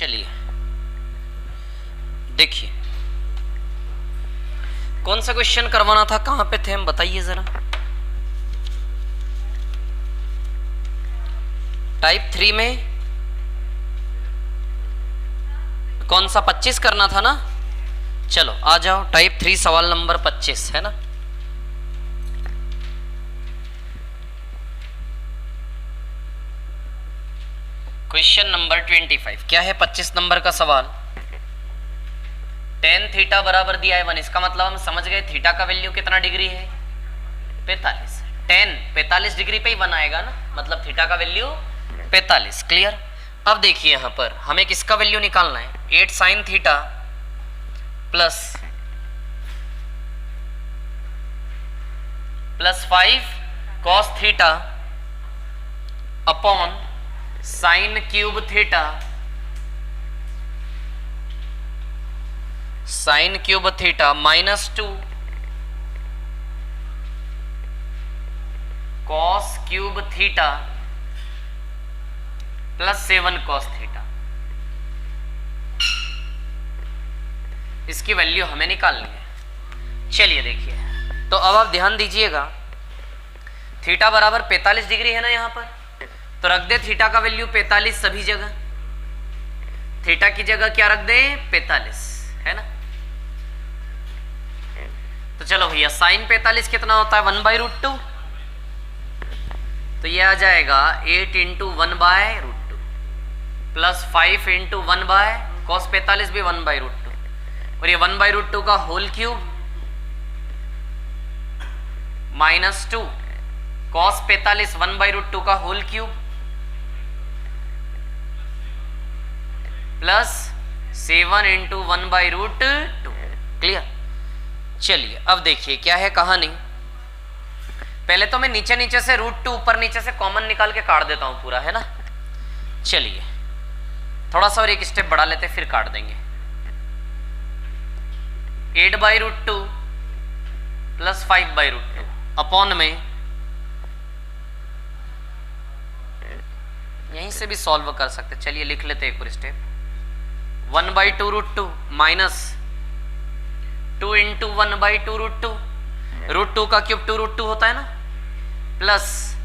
चलिए देखिए कौन सा क्वेश्चन करवाना था, कहां पे थे हम, बताइए जरा। टाइप 3 में कौन सा 25 करना था ना। चलो आ जाओ, टाइप 3 सवाल नंबर 25 है ना। क्वेश्चन नंबर 25 क्या है, 25 नंबर का सवाल। टेन थीटा बराबर दिया है 1, इसका मतलब हम समझ गए थीटा का वैल्यू कितना डिग्री है, 45। टेन 45 डिग्री पे ही बनाएगा ना, मतलब थीटा का वैल्यू 45। क्लियर। अब देखिए यहां पर हमें किसका वैल्यू निकालना है, 8 sine theta plus 5 cos theta upon sine cube theta minus 2 cos cube theta plus 7 cos theta. इसकी वैल्यू हमें निकालनी है। चलिए देखिए, तो अब आप ध्यान दीजिएगा, थीटा बराबर 45 डिग्री है ना यहां पर, तो रख दे थीटा का वैल्यू 45 सभी जगह। थीटा की जगह क्या रख दे, 45 है ना। तो चलो भैया, साइन 45 कितना होता है, 1/√2। तो ये आ जाएगा 8 into 1/√2 plus 5 into 1 by cos 45 भी 1/√2, और ये 1/√2 का होल क्यूब माइनस 2 कॉस 45 1/√2 का whole cube plus 7 into 1/√2। Clear. चलिए अब देखिए क्या है कहानी। पहले तो मैं नीचे से √2 ऊपर नीचे से कॉमन निकाल के काट देता हूं पूरा, है ना। चलिए थोड़ा सा और एक स्टेप बढ़ा लेते फिर काट देंगे। 8/√2 प्लस 5/√2 अपॉन में, यहीं से भी सॉल्व कर सकते, चलिए लिख लेते एक और स्टेप। 1/2√2 माइनस 2 इंटू 1/2√2, √2 का क्यूब 2√2 होता है ना, प्लस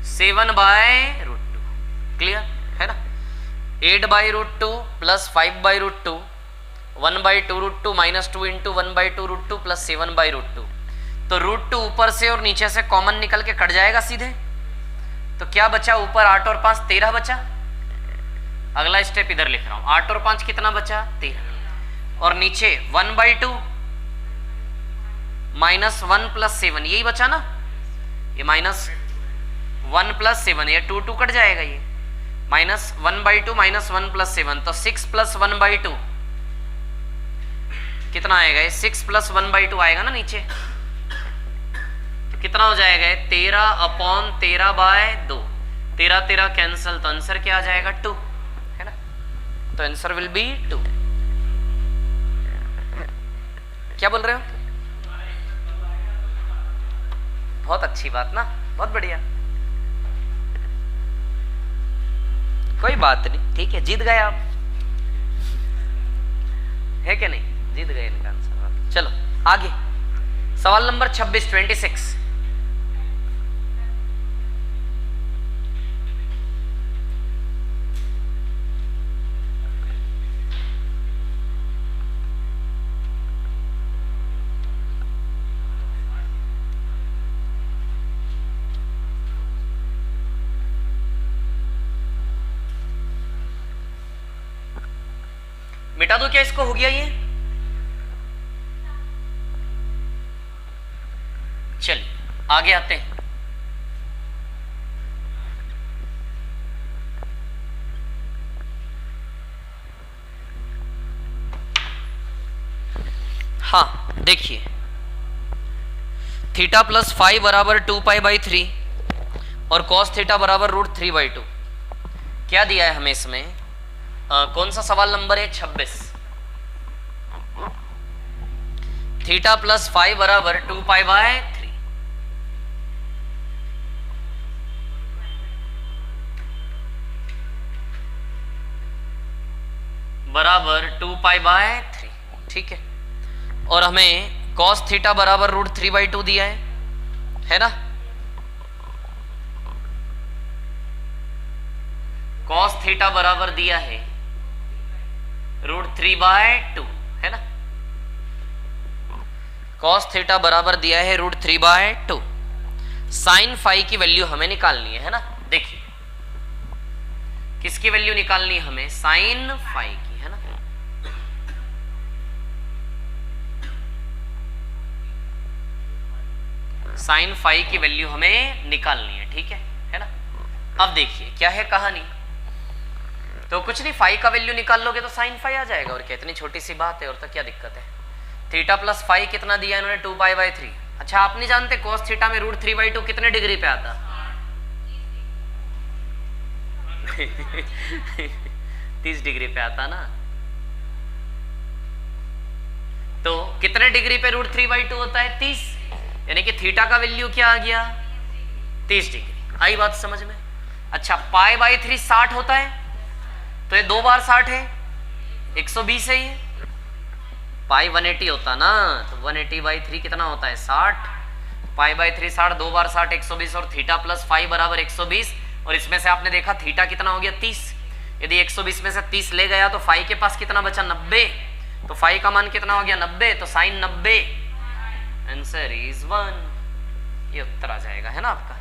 7/√2। क्लियर है ना। 8/√2 प्लस 5/√2, 1/2√2 माइनस 2 इंटू 1/2√2 प्लस 7/√2। तो √2 ऊपर से और नीचे से कॉमन निकल के कट जाएगा सीधे। तो क्या बचा, ऊपर 8 और 5 13 बचा। अगला स्टेप इधर लिख रहा हूं, 8 और 5 कितना बचा, 13। और नीचे 1/2 माइनस 1 प्लस 7, यही बचा ना, ये माइनस 1 प्लस 7, ये 2 कट जाएगा, ये माइनस 1/2 माइनस 1 प्लस 7, तो 6 प्लस 1/2 कितना आएगा, ये 6 प्लस 1/2 आएगा ना नीचे। तो कितना हो जाएगा, 13/13/2, 13 कैंसल, तो आंसर क्या आ जाएगा, 2 है ना। तो आंसर विल बी 2। क्या बोल रहे हो, बहुत अच्छी बात ना, बहुत बढ़िया। कोई बात नहीं, ठीक है, जीत गए आप, है कि नहीं, जीत गए इनका आंसर। चलो आगे, सवाल नंबर 26। मिटा दो क्या इसको, हो गया ये। चलिए आगे आते हैं। हाँ देखिए, थीटा प्लस 5 बराबर 2π/3 और कॉस थीटा बराबर √3/2। क्या दिया है हमें इसमें, कौन सा सवाल नंबर है, 26। थीटा प्लस 5 बराबर 2π/3, बराबर 2π/3, ठीक है। और हमें cos थीटा बराबर √3/2 दिया है ना। cos थीटा बराबर दिया है √3/2, है ना। cos थीटा बराबर दिया है √3/2। साइन फाई की वैल्यू हमें निकालनी है ना। देखिए किसकी वैल्यू निकालनी है हमें, साइन फाई की, है ना। साइन फाई की वैल्यू हमें निकालनी है, ठीक है ना। अब देखिए क्या है कहानी, तो कुछ नहीं, फाई का वैल्यू निकाल लोगे तो साइन फाई आ जाएगा, और क्या इतनी छोटी सी बात है, और तो क्या दिक्कत है। थीटा प्लस फाई कितना दिया इन्होंने, 2π/3। अच्छा आप नहीं जानते cos थीटा में √3/2 कितने डिग्री पे आता 30 डिग्री पे आता ना। तो कितने डिग्री पे √3/2 होता है, 30, यानी कि थीटा का वैल्यू क्या आ गया, 30 डिग्री। आई बात समझ में। अच्छा π/3 60 होता है, तो ये 2 बार 60 है, 120 है ये। पाई 180 होता ना, तो 180/3 कितना होता है, 60। π/3 60, 2 बार 60, 120, और थीटा प्लस फाई बराबर 120, और इसमें से आपने देखा थीटा कितना हो गया, 30। यदि 120 में से 30 ले गया तो फाई के पास कितना बचा, 90। तो फाई का मान कितना हो गया, 90, तो साइन 90। आंसर इज 1, ये उत्तर आ जाएगा, है ना आपका।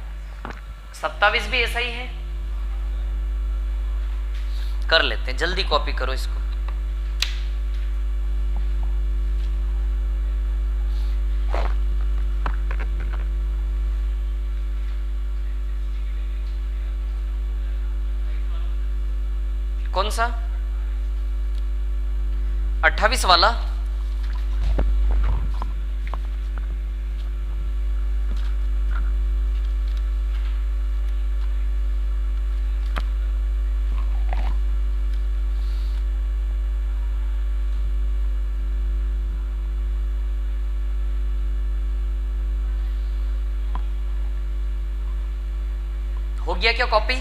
27 भी ऐसा ही है, कर लेते हैं, जल्दी कॉपी करो इसको। कौन सा 28 वाला, हो गया क्या कॉपी,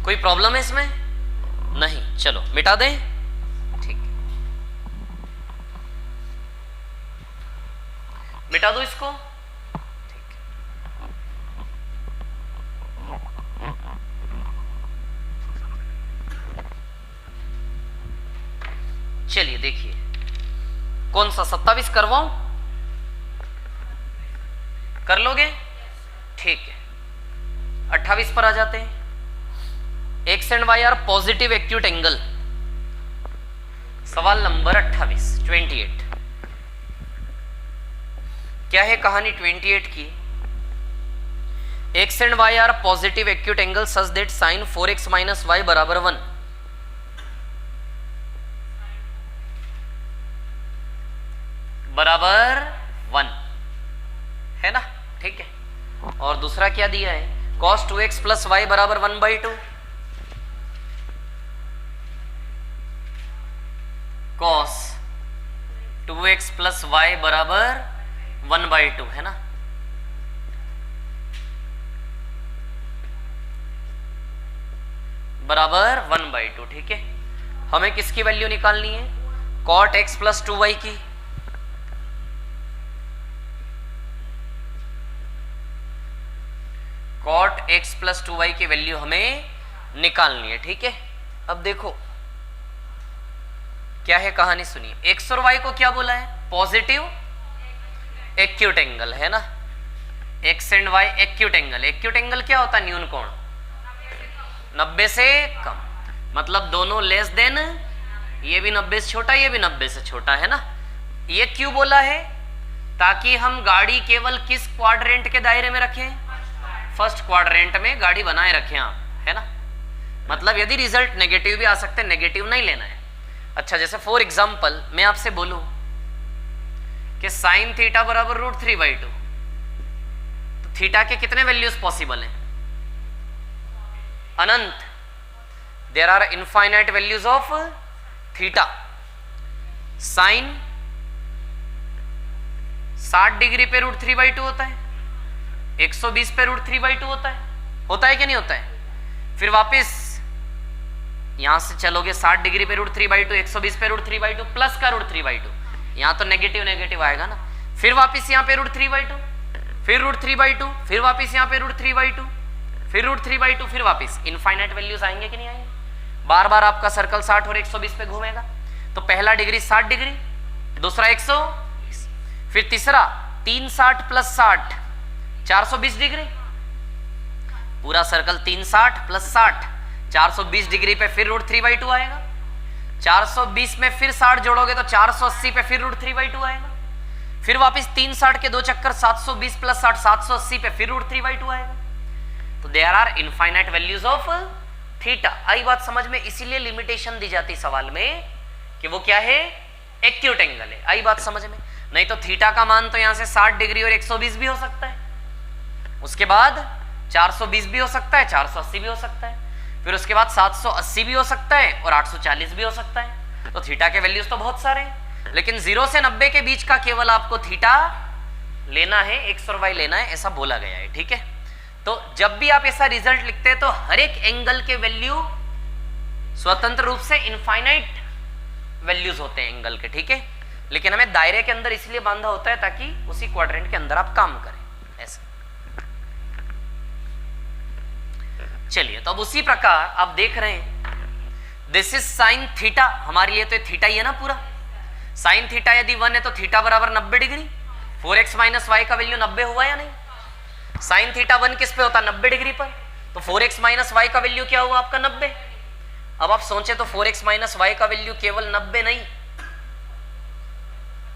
कोई प्रॉब्लम है इसमें, नहीं, चलो मिटा दें, ठीक, मिटा दो इसको, ठीक। चलिए देखिए कौन सा 27 करवाऊं, कर लोगे, ठीक है। 28 पर आ जाते हैं। X and y are positive acute angle, सवाल नंबर 28। क्या है कहानी 28 की, x and y are positive acute angle such that sine 4x - y बराबर 1। बराबर 1, है ना, ठीक है। और दूसरा क्या दिया है, cos 2x + y बराबर 1/2। cos 2x + y बराबर 1/2, है ना। बराबर 1/2, ठीक है। हमें किसकी वैल्यू निकालनी है, cot x + 2y की। cot x + 2y की वैल्यू हमें निकालनी है, ठीक है। अब देखो क्या है कहानी, सुनिए। x और y को क्या बोला है, पॉजिटिव एक्यूट एंगल, है ना। x and y acute angle, acute angle क्या होता है, न्यून कोण, 90 से कम, मतलब दोनों लेस देन, ये भी 90 से छोटा, ये भी 90 से छोटा, है ना। ये क्यों बोला है, ताकि हम गाड़ी केवल किस क्वाड्रेंट के दायरे में रखें, फर्स्ट क्वाड्रेंट में गाड़ी बनाए रखें आप, है ना। मतलब यदि रिजल्ट नेगेटिव भी आ सकते हैं, नेगेटिव नहीं लेना है। अच्छा जैसे फॉर एग्जाम्पल मैं आपसे बोलूं कि साइन थीटा बराबर √3/2, तो थीटा के कितने वैल्यूज पॉसिबल हैं, अनंत। There are infinite values of theta. Sine 60 degree पे √3/2 होता है, 120 पे √3/2 होता है कि नहीं होता है। फिर वापस यहां से चलोगे 60 डिग्री पे √3/2, 120 पे √3/2 प्लस का √3/2, यहां तो नेगेटिव नेगेटिव आएगा ना। फिर वापस यहां पे √3/2, फिर √3/2, फिर वापस यहां पे √3/2, फिर √3/2, फिर वापस इनफाइनाइट वैल्यूज आएंगे कि नहीं आएंगे? बार बार आपका सर्कल 60 और 120 पे घूमेगा। तो पहला डिग्री 60 डिग्री, दूसरा 120, फिर तीसरा 360 प्लस 60 420 डिग्री, पूरा सर्कल 360 प्लस 60 420 डिग्री पे फिर √3/2 आएगा। 420 में फिर 60 जोड़ोगे तो 480 पे फिर √3/2 आएगा। फिर वापस 360 के दो चक्कर 720 प्लस 60 780 पे फिर √3/2 आएगा। तो there are infinite values of theta. आई बात समझ में? इसीलिए लिमिटेशन दी जाती सवाल में कि वो क्या है, एक्यूट एंगल है। आई बात समझ में? नहीं तो थीटा का मान तो यहां से 60 डिग्री और 120 भी हो सकता है, उसके बाद 420 भी हो सकता है, 480 भी हो सकता है, फिर उसके बाद 780 भी हो सकता है और 840 भी हो सकता है। तो थीटा के वैल्यूज तो बहुत सारे हैं, लेकिन 0 से 90 के बीच का केवल आपको थीटा लेना है, एक्स और वाई लेना है, ऐसा बोला गया है। ठीक है, तो जब भी आप ऐसा रिजल्ट लिखते हैं तो हर एक एंगल के वैल्यू स्वतंत्र रूप से इनफाइनाइट वैल्यूज होते हैं एंगल के। ठीक है, लेकिन हमें दायरे के अंदर इसलिए बांधा होता है ताकि उसी क्वाड्रेंट के अंदर आप काम करें, ऐसा। चलिए, तो अब उसी प्रकार आप देख रहे हैं दिस इज साइन थीटा, हमारे लिए तो थीटा ही है ना पूरा। साइन थीटा यदि 1 है तो थीटा बराबर 90 डिग्री, 4x माइनस वाई का वैल्यू 90 हुआ या नहीं? साइन थीटा 1 किस पे होता है? 90 डिग्री पर। तो 4x माइनस वाई का वैल्यू क्या हुआ आपका? 90। अब आप सोचे तो 4x माइनस वाई का वैल्यू केवल 90 नहीं,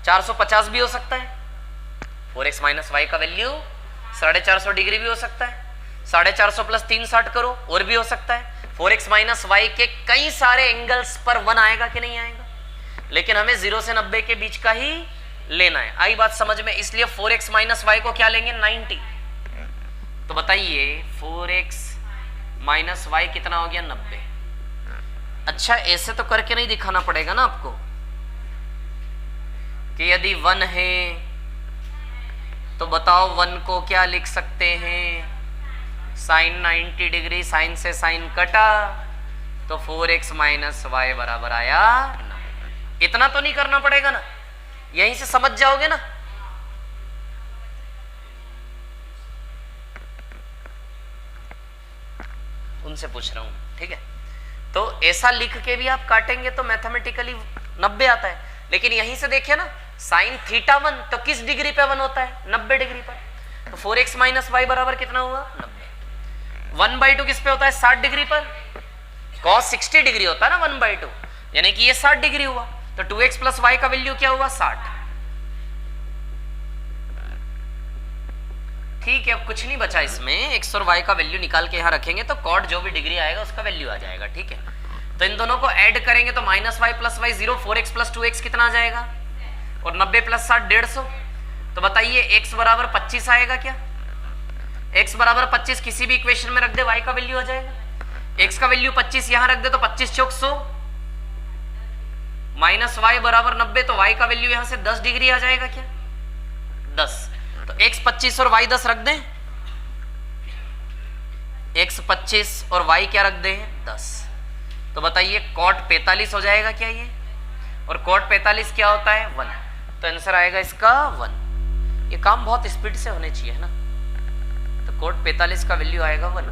450 भी हो सकता है। 4x माइनस वाई का वैल्यू 450 डिग्री भी हो सकता है, 450 प्लस 360 करो और भी हो सकता है। 4x माइनस वाई के कई सारे एंगल्स पर 1 आएगा कि नहीं आएगा, लेकिन हमें 0 से 90 के बीच का ही लेना है। आई बात समझ में? इसलिए 4x माइनस वाई को क्या लेंगे? 90। तो बताइए 4x माइनस वाई कितना हो गया? 90। अच्छा, ऐसे तो करके नहीं दिखाना पड़ेगा ना आपको कि यदि 1 है तो बताओ 1 को क्या लिख सकते हैं? साइन 90 डिग्री, साइन से साइन कटा तो 4x माइनस वाई बराबर आया 9। इतना तो नहीं करना पड़ेगा ना, यहीं से समझ जाओगे ना। उनसे पूछ रहा हूं, ठीक है। तो ऐसा लिख के भी आप काटेंगे तो मैथमेटिकली 90 आता है, लेकिन यहीं से देखिए ना, साइन थीटा 1 तो किस डिग्री पे 1 होता है? 90 डिग्री पर। तो 4x माइनस वाई बराबर कितना हुआ? 90। 1/2 किस पे होता है? 60 डिग्री पर। cos 60 डिग्री होता है ना 1/2, यानी कि ये 60 डिग्री हुआ। तो 2x प्लस वाई का वैल्यू क्या हुआ? 60। ठीक है, अब कुछ नहीं बचा इसमें, x और y का वैल्यू निकाल के यहाँ रखेंगे तो कॉट जो भी डिग्री आएगा उसका वैल्यू आ जाएगा। ठीक है, तो इन दोनों को ऐड करेंगे तो -y plus y 0, 4x plus 2x कितना आ जाएगा? और 90 प्लस 60 150। तो बताइए x बराबर 25 आएगा क्या? x बराबर 25 किसी भी इक्वेशन में रख दे, y का वैल्यू आ जाएगा। x का वैल्यू 25 यहाँ रख दे तो 25 चौक 100, माइनस y बराबर 90 तो y का वैल्यू यहाँ से 10 डिग्री आ जाएगा क्या? 10। तो x 25 और y 10 रख दें, x 25 और y क्या रख दें? 10। तो बताइए cot 45 हो जाएगा क्या ये? और cot 45 क्या होता है? 1। तो आंसर आएगा इसका 1। ये काम बहुत स्पीड से होने चाहिए है ना। तो cot 45 का वैल्यू आएगा 1।